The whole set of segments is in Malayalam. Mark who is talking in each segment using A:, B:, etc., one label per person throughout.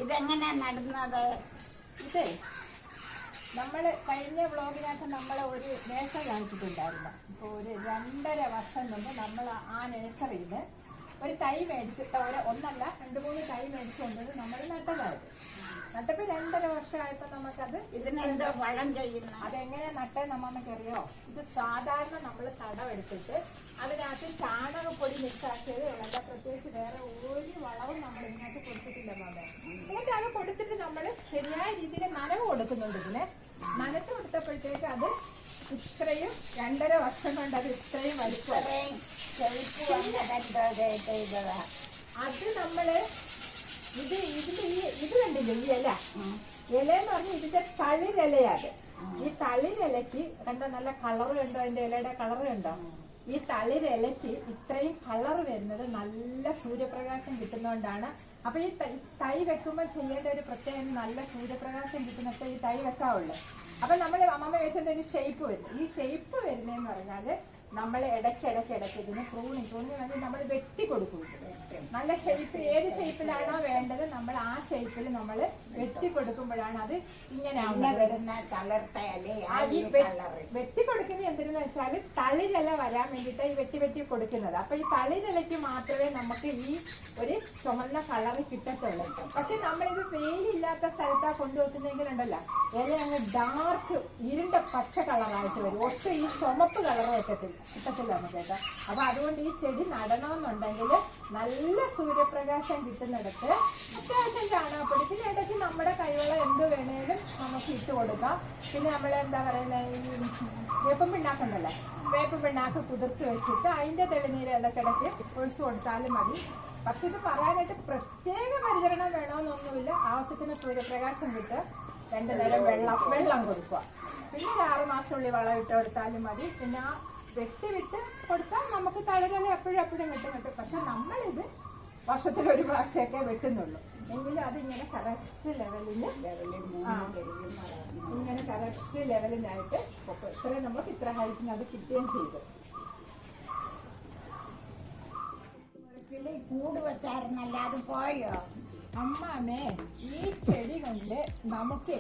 A: ഇതെങ്ങനെയാ നടുന്നത്?
B: ഇതേ നമ്മള് കഴിഞ്ഞ വ്ളോഗിനകത്ത് നമ്മളെ ഒരു നഴ്സറി കാണിച്ചിട്ടുണ്ടായിരുന്നു. ഇപ്പോൾ ഒരു 2.5 വർഷം മുമ്പ് നമ്മൾ ആ നഴ്സറിയിൽ ഒരു തൈ മേടിച്ചിട്ട് ഒന്നല്ല 2-3 തൈ മേടിച്ചുകൊണ്ടത് നമ്മൾ നട്ടതായിരുന്നു. നട്ടപ്പോ 2.5 വർഷമായപ്പോ നമുക്കത്
A: ഇതിനെന്തോ വളം ചെയ്യുന്നു.
B: അതെങ്ങനെയാ നട്ടേ നമ്മക്കറിയോ? ഇത് സാധാരണ നമ്മൾ തടവെടുത്തിട്ട് അതിനകത്ത് ചാണകപ്പൊടി മിക്സാക്കിയത് അല്ല, പ്രത്യേകിച്ച് വേറെ ഒരു വളവും നമ്മൾ ഇതിനകത്ത് കൊടുത്തിട്ടില്ല മാമേ. എന്നിട്ട് അത് കൊടുത്തിട്ട് നമ്മൾ ശരിയായ രീതിയിൽ നനവ് കൊടുക്കുന്നുണ്ട്. ഇതിന് നനച്ചു കൊടുത്തപ്പോഴത്തേക്ക് അത് ഇത്രയും 2.5 വർഷം കൊണ്ട് അത് ഇത്രയും വലിപ്പം. അത് നമ്മള് ഇത് കണ്ടില്ലേ ഈ ഇല? ഇലയെന്ന് പറഞ്ഞാൽ ഇതിന്റെ തളിരിലയാണ്. ഈ തളിരിലയ്ക്ക് കണ്ടോ, നല്ല കളറ് കണ്ടോ? അതിന്റെ ഇലയുടെ കളറ് കണ്ടോ? ഈ തളിരിലയ്ക്ക് ഇത്രയും കളറ് വരുന്നത് നല്ല സൂര്യപ്രകാശം കിട്ടുന്നോണ്ടാണ്. അപ്പൊ ഈ തൈ വെക്കുമ്പോൾ ചെയ്യേണ്ട ഒരു പ്രത്യേകം, നല്ല സൂര്യപ്രകാശം കിട്ടുന്നപ്പോ ഈ തൈ വെക്കാവുള്ളൂ. അപ്പൊ നമ്മൾ അമ്മമ്മ വെച്ചത് ഒരു ഷേപ്പ് വരും. ഈ ഷേപ്പ് വരുന്നതെന്ന് പറഞ്ഞാല് നമ്മൾ ഇടയ്ക്കിടയ്ക്ക് ഇതിന് പ്രൂണിങ് വേണ്ടി നമ്മൾ വെട്ടി കൊടുക്കും. നല്ല ഷേപ്പ്, ഏത് ഷേപ്പിലാണോ വേണ്ടത് നമ്മൾ ആ ഷേപ്പിൽ നമ്മൾ വെട്ടി കൊടുക്കുമ്പോഴാണ് അത് ഇങ്ങനെ
A: വരുന്ന തളർത്തയല്ലേ.
B: വെട്ടി കൊടുക്കുന്നത് എന്തിനെന്ന് വെച്ചാല് തളിരില വരാൻ വേണ്ടിയിട്ട് ഈ വെട്ടി കൊടുക്കുന്നത്. അപ്പൊ ഈ തളിരിലയ്ക്ക് മാത്രമേ നമുക്ക് ഈ ഒരു ചുമന്ന കളറ് കിട്ടത്തുള്ളൂ. പക്ഷെ നമ്മളിത് വെയിലില്ലാത്ത സ്ഥലത്താ കൊണ്ടുവെക്കുന്നെങ്കിലുണ്ടല്ലോ ഇല അങ്ങ് ഡാർക്ക് ഇരുണ്ട പച്ച കളറായിട്ട് വരും. ഒട്ടും ഈ ചുമപ്പ് കളറ് കിട്ടത്തില്ല നമുക്ക് കേട്ടോ. അപ്പൊ അതുകൊണ്ട് ഈ ചെടി നടണമെന്നുണ്ടെങ്കിൽ നല്ല സൂര്യപ്രകാശം കിട്ടുന്നിടത്ത് അത്യാവശ്യം ചാണകപ്പൊടി, പിന്നെ ഇടയ്ക്ക് നമ്മുടെ കൈവെള്ള എന്ത് വേണേലും നമുക്ക് ഇട്ട് കൊടുക്കാം. പിന്നെ നമ്മൾ എന്താ പറയുന്നത്, ഈ വേപ്പും പിണ്ണാക്കുണ്ടല്ലോ, വേപ്പും പിണ്ണാക്ക് കുതിർത്ത് വെച്ചിട്ട് അതിന്റെ തെളിനീര് ഇടയ്ക്കിടയ്ക്ക് ഒഴിച്ചു കൊടുത്താലും മതി. പക്ഷെ ഇത് പറയാനായിട്ട് പ്രത്യേക പരിചരണം വേണമെന്നൊന്നുമില്ല. ആവശ്യത്തിന് സൂര്യപ്രകാശം കിട്ടുക, 2 നേരം വെള്ളം കൊടുക്കുക. പിന്നെ 6 മാസമുള്ളിൽ വളം ഇട്ട് കൊടുത്താലും മതി. പിന്നെ ആ വിട്ട് കൊടുത്താൽ നമുക്ക് തളിരല എപ്പോഴും കിട്ടും. പക്ഷെ നമ്മളിത് വർഷത്തിൽ 1 പ്രാവശ്യമൊക്കെ വെട്ടുന്നുള്ളൂ. എങ്കിലും അതിങ്ങനെ കറക്റ്റ് ലെവലിനായിട്ട് ഇത്രയും നമുക്ക് ഇത്ര ഹൈറ്റിന് അത് കിട്ടുകയും ചെയ്തു.
A: കിളി കൂട് വെച്ചായിരുന്നല്ല, അത് പോയോ?
B: അമ്മാമേ, ഈ ചെടി കൊണ്ട് നമുക്ക്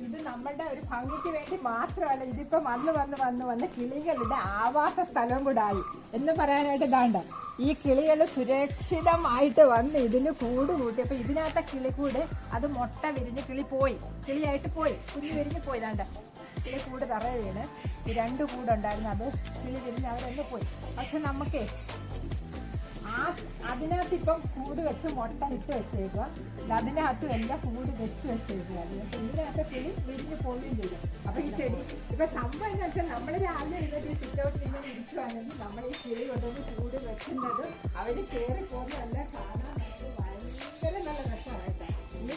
B: ഇത് നമ്മളുടെ ഒരു ഭംഗിക്ക് വേണ്ടി മാത്രമല്ല, ഇതിപ്പോ വന്ന് കിളികളുടെ ആവാസ സ്ഥലം കൂടെ ആയി എന്ന് പറയാനായിട്ട് ഇതാണ്ട്. ഈ കിളികൾ സുരക്ഷിതമായിട്ട് വന്ന് ഇതിന് കൂട് കൂട്ടിയപ്പോ ഇതിനകത്തെ കിളിക്കൂട് അത് മുട്ട വിരിഞ്ഞ് കിളിയായിട്ട് പോയി, കുഞ്ഞു വിരിഞ്ഞ് പോയി. ഇതാണ്ട് കിളി കൂട് തറ വീണ് ഈ 2 കൂടുണ്ടായിരുന്നു, അത് കിളി വിരിഞ്ഞ് അവരെന്നെ പോയി. പക്ഷെ നമുക്കേ അതിനകത്ത് ഇപ്പം കൂട് വെച്ച് മുട്ട ഇട്ട് വെച്ചേക്കുക, അതിനകത്തും എല്ലാം കൂട് വെച്ച് വെച്ചേക്കുക. ഇതിനകത്ത് കിളി വിരിഞ്ഞ് പോവുകയും ചെയ്യും. അപ്പൊ ഈ ചെടി ഇപ്പൊ സംഭവം എന്ന് വെച്ചാൽ നമ്മൾ രാവിലെ ഇരുന്നിട്ട് സിറ്റ് ഔട്ടിൽ ഇങ്ങനെ ഇരിക്കുവാണെങ്കിൽ നമ്മൾ ഈ കിളി കൊണ്ടുവന്ന് കൂട് വെക്കുന്നത് അവര് കയറി പോകുന്നതെല്ലാം കാണാൻ ഭയങ്കര നല്ല രസമായിട്ടാണ്. ഈ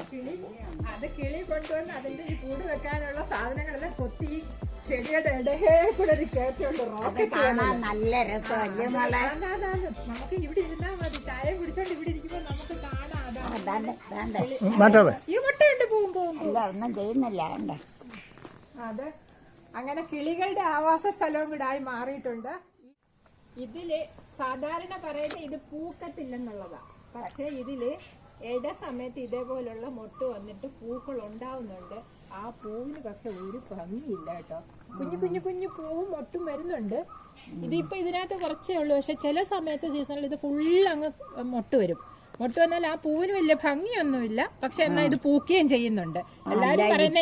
B: കിളി കൊണ്ടുവന്ന് അതിന്റെ ഈ കൂട് വെക്കാനുള്ള സാധനങ്ങളെല്ലാം കൊത്തി ചെടിയുടെ ഇടയെ കൂടെ ഒരു കയറ്റുണ്ട്.
A: നല്ല രസമല്ലേ മോളെ?
B: നമുക്ക് ഇവിടെ ഇരുന്നാൽ മതി, ചായ കുടിച്ചോണ്ട് ഇവിടെ ഇരിക്കുമ്പോ നമുക്ക് കാണാം. ഈ മുട്ടയുണ്ട് പോകുമ്പോ
A: ഒന്നും ചെയ്യുന്നില്ല.
B: അത് അങ്ങനെ കിളികളുടെ ആവാസ സ്ഥലവും കൂടെ ആയി മാറിയിട്ടുണ്ട്. ഇതില് സാധാരണ പറയുന്നത് ഇത് പൂക്കത്തില്ലെന്നുള്ളതാ. പക്ഷെ ഇതില് ഇട സമയത്ത് ഇതേപോലുള്ള മൊട്ട് വന്നിട്ട് പൂക്കൾ ഉണ്ടാവുന്നുണ്ട്. ആ പൂവിന് പക്ഷെ ഒരു ഭംഗിയില്ല കേട്ടോ. കുഞ്ഞു പൂവും മൊട്ടും വരുന്നുണ്ട്. ഇതിപ്പോ ഇതിനകത്ത് കുറച്ചേ ഉള്ളൂ. പക്ഷെ ചില സമയത്ത് സീസണിൽ ഇത് ഫുള്ള് അങ്ങ് മൊട്ട് വരും. മൊട്ട് വന്നാൽ ആ പൂവിന് വലിയ ഭംഗിയൊന്നുമില്ല. പക്ഷെ എന്നാൽ ഇത് പൂക്കുകയും ചെയ്യുന്നുണ്ട്. എല്ലാരും പറയുന്ന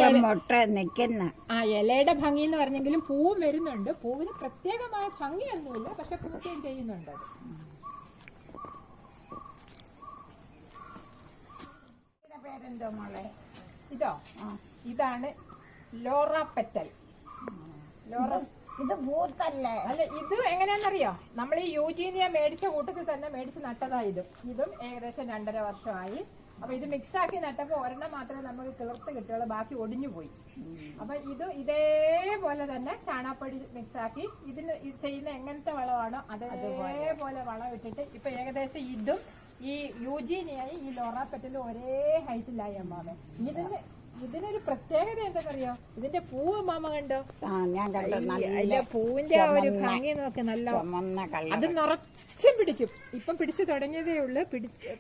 B: ഇലയുടെ ഭംഗി എന്ന് പറഞ്ഞെങ്കിലും പൂവും വരുന്നുണ്ട്. പൂവിന് പ്രത്യേകമായ ഭംഗിയൊന്നുമില്ല, പക്ഷെ പൂക്കുകയും ചെയ്യുന്നുണ്ട്. ഇതോ, ഇതാണ് ലോറ പെറ്റൽ.
A: ഇത് പൂത്തല്ലേ?
B: അല്ല, ഇത് എങ്ങനെയാണെന്നറിയോ? നമ്മൾ ഈ യൂജീനിയ മേടിച്ച കൂട്ടത്തിൽ തന്നെ മേടിച്ച് നട്ടതാ. ഇതും ഏകദേശം 2.5 വർഷമായി. അപ്പൊ ഇത് മിക്സ് ആക്കി നട്ടപ്പോ ഒരെണ്ണം മാത്രമേ നമുക്ക് കിളിർത്ത് കിട്ടുള്ളൂ, ബാക്കി ഒടിഞ്ഞു പോയി. അപ്പൊ ഇത് ഇതേപോലെ തന്നെ ചാണകപ്പൊടി മിക്സ് ആക്കി ഇതിന് ചെയ്യുന്ന എങ്ങനത്തെ വളമാണോ അതേപോലെ വളം ഇട്ടിട്ട് ഇപ്പൊ ഏകദേശം ഇതും ഈ യൂജീനിയായി ഈ ലോറാപ്പെറ്റലും ഒരേ ഹൈറ്റിലായി അമ്മാമ. ഇതിനൊരു പ്രത്യേകത എന്താണെന്നറിയോ? ഇതിന്റെ പൂവ് അമ്മാമ കണ്ടോ? അതിന്റെ പൂവിന്റെ ആ ഒരു ഭംഗി നോക്ക്, നല്ല അത് നിറച്ചും പിടിക്കും. ഇപ്പം പിടിച്ചു തുടങ്ങിയതേ ഉള്ളു,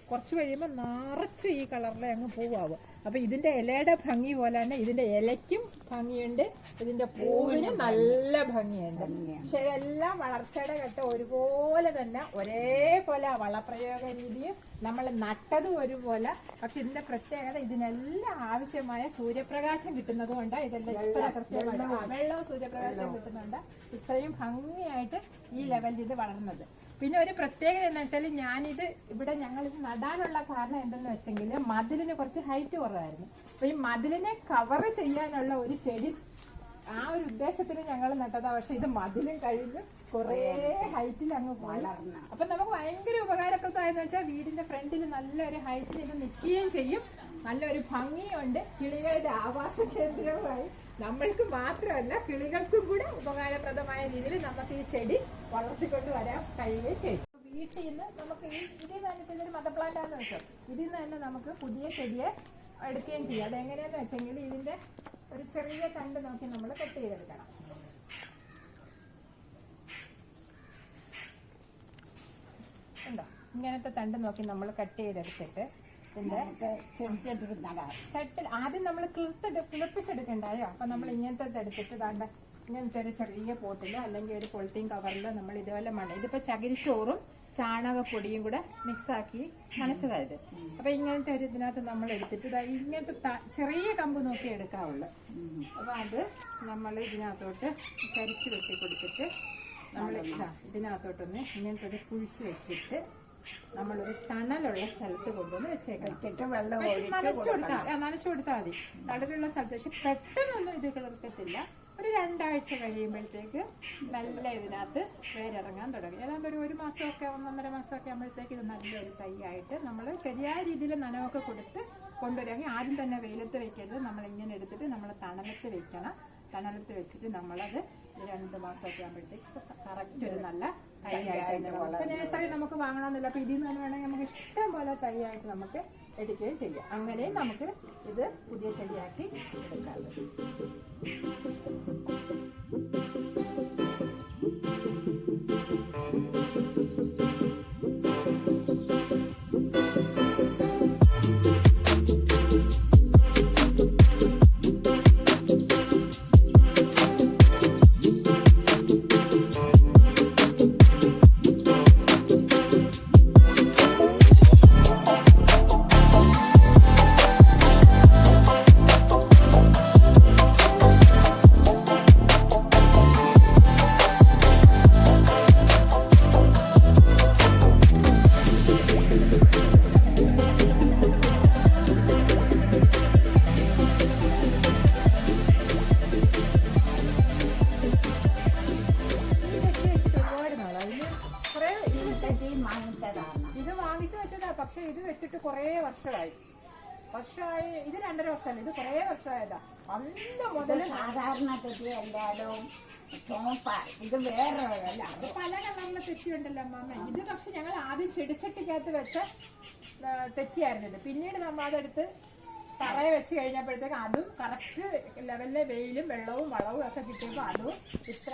B: കുറച്ച് കഴിയുമ്പോൾ നിറച്ചും ഈ കളറിലെ അങ്ങ് പൂവാകും. അപ്പൊ ഇതിന്റെ ഇലയുടെ ഭംഗി പോലെ തന്നെ ഇതിന്റെ ഇലയ്ക്കും ഭംഗിയുണ്ട്, ഇതിന്റെ പൂവിന് നല്ല ഭംഗിയുണ്ട്. പക്ഷെ ഇതെല്ലാം വളർച്ചയുടെ ഘട്ടം ഒരുപോലെ തന്നെ ഒരേപോലെ വളപ്രയോഗ രീതിയും നമ്മൾ നട്ടതും ഒരുപോലെ. പക്ഷെ ഇതിന്റെ പ്രത്യേകത ഇതിനെല്ലാം ആവശ്യമായ സൂര്യപ്രകാശം കിട്ടുന്നത് കൊണ്ടാണ് ഇതെല്ലാം ഇത്ര കൃത്യമായിട്ട് വെള്ളവും സൂര്യപ്രകാശം കിട്ടുന്നുണ്ട് ഇത്രയും ഭംഗിയായിട്ട് ഈ ലെവലിൽ ഇത് വളർന്നത്. പിന്നെ ഒരു പ്രത്യേകത എന്ന് വെച്ചാൽ ഞാനിത് ഇവിടെ ഞങ്ങളിത് നടാനുള്ള കാരണം എന്തെന്ന് വെച്ചെങ്കിൽ മതിലിന് കുറച്ച് ഹൈറ്റ് കുറവായിരുന്നു. അപ്പൊ ഈ മതിലിനെ കവർ ചെയ്യാനുള്ള ഒരു ചെടി ആ ഒരു ഉദ്ദേശത്തിന് ഞങ്ങൾ നട്ടതാ. പക്ഷെ ഇത് മതിലും കഴിഞ്ഞ് കുറേ ഹൈറ്റിൽ അങ്ങ് വളർന്നു. അപ്പൊ നമുക്ക് ഭയങ്കര ഉപകാരപ്രദമായെന്ന് വെച്ചാൽ വീടിന്റെ ഫ്രണ്ടിൽ നല്ലൊരു ഹൈറ്റിൽ ഇത് നിൽക്കുകയും ചെയ്യും, നല്ലൊരു ഭംഗിയുണ്ട്. കിളികളുടെ ആവാസ കേന്ദ്രവുമായി നമ്മൾക്ക് മാത്രമല്ല കിളികൾക്കും കൂടെ ഉപകാരപ്രദമായ രീതിയിൽ നമുക്ക് ഈ ചെടി വളർത്തിക്കൊണ്ട് വരാൻ കഴിയുകയും ചെയ്യും. വീട്ടിൽ നിന്ന് നമുക്ക് ഇതിൽ നിന്ന് തന്നെ ഇതൊരു മദർ പ്ലാന്റ് ആണെന്ന് വെച്ചോ, ഇതിൽ നിന്ന് തന്നെ നമുക്ക് പുതിയ ചെടിയെ എടുക്കുകയും ചെയ്യാം. അതെങ്ങനെയാന്ന് വെച്ചെങ്കിൽ ഇതിന്റെ ഒരു ചെറിയ തണ്ട് നോക്കി നമ്മൾ കട്ട് ചെയ്തെടുക്കണം. ഉണ്ടോ? ഇങ്ങനത്തെ തണ്ട് നോക്കി നമ്മൾ കട്ട് ചെയ്തെടുത്തിട്ട് ചട്ടിൽ ആദ്യം നമ്മൾ കിളിപ്പിച്ചെടുക്കണ്ടായോ. അപ്പൊ നമ്മൾ ഇങ്ങനത്തെ എടുത്തിട്ട് താണ്ട ഇങ്ങനത്തെ ഒരു ചെറിയ പോട്ടിലോ അല്ലെങ്കിൽ ഒരു പോളിത്തീൻ കവറിലോ നമ്മൾ ഇതുപോലെ ഇതിപ്പോ ചകിരിച്ചോറും ചാണകപ്പൊടിയും കൂടെ മിക്സാക്കി നനച്ചതായത്. അപ്പൊ ഇങ്ങനത്തെ ഒരു ഇതിനകത്ത് നമ്മൾ എടുത്തിട്ട് ഇങ്ങനത്തെ ചെറിയ കമ്പ് നോക്കി എടുക്കാവുള്ളു. അപ്പൊ അത് നമ്മൾ ഇതിനകത്തോട്ട് ചരിച്ച് വെട്ടി കൊടുത്തിട്ട് നമ്മൾ ഇതിനകത്തോട്ടൊന്ന് ഇങ്ങനത്തെ ഒരു കുഴിച്ച് വെച്ചിട്ട് നമ്മളൊരു തണലുള്ള സ്ഥലത്ത് കൊണ്ടുവന്ന് വെച്ചേക്കാം. നനച്ചു കൊടുത്താൽ മതി തണലുള്ള സ്ഥലത്ത്. പക്ഷെ പെട്ടെന്നൊന്നും ഇത് കിളിർക്കത്തില്ല. ഒരു 2 ആഴ്ച കഴിയുമ്പോഴത്തേക്ക് നല്ല ഇതിനകത്ത് വേരിറങ്ങാൻ തുടങ്ങി. ഏതാണ്ട് ഒരു മാസമൊക്കെ 1.5 മാസമൊക്കെ ആകുമ്പോഴത്തേക്ക് ഇത് നല്ലൊരു തൈയായിട്ട് നമ്മൾ ശരിയായ രീതിയിൽ നനവൊക്കെ കൊടുത്ത് കൊണ്ടുവരാമെങ്കിൽ ആദ്യം തന്നെ വെയിലത്ത് വെക്കരുത്. നമ്മളിങ്ങനെ എടുത്തിട്ട് നമ്മൾ തണലത്ത് വെക്കണം. തണലത്ത് വെച്ചിട്ട് നമ്മളത് 2 മാസമൊക്കെ ആകുമ്പോഴത്തേക്ക് കറക്റ്റ് ഒരു നല്ല തൈയായിട്ട് തന്നെ വരും. ഇപ്പൊ നേഴ്സറി നമുക്ക് വാങ്ങണമെന്നില്ല. അപ്പൊ ഇതിൽ നിന്ന് തന്നെ വേണമെങ്കിൽ നമുക്ക് ഇഷ്ടം പോലെ തൈയായിട്ട് നമുക്ക് എടുക്കുകയും ചെയ്യാം. അങ്ങനെയും നമുക്ക് ഇത് പുതിയ ചെടിയാക്കി എടുക്കാം. ഇത് വാങ്ങിച്ചു വെച്ചതാ. പക്ഷെ ഇത് വെച്ചിട്ട് കുറെ വർഷമായി. ഇത് 2.5 വർഷമല്ല, ഇത് കുറെ വർഷമായതാ. അന്ന് മുതൽ
A: സാധാരണ തെറ്റി എല്ലായിടവും ഇത് വേറെ
B: അത് പല കളറിലെ തെറ്റിയുണ്ടല്ലോ അമ്മാമ്മ. ഇത് പക്ഷെ ഞങ്ങൾ ആദ്യം ചെടിച്ചട്ടിക്കകത്ത് വെച്ച തെറ്റിയായിരുന്നില്ല. പിന്നീട് നമ്മൾ അതെടുത്ത് തറയെ വെച്ച് കഴിഞ്ഞപ്പോഴത്തേക്ക് അതും കറക്റ്റ് ലെവലിലെ വെയിലും വെള്ളവും വളവും ഒക്കെ കിട്ടിയപ്പോൾ അതും ഇത്ര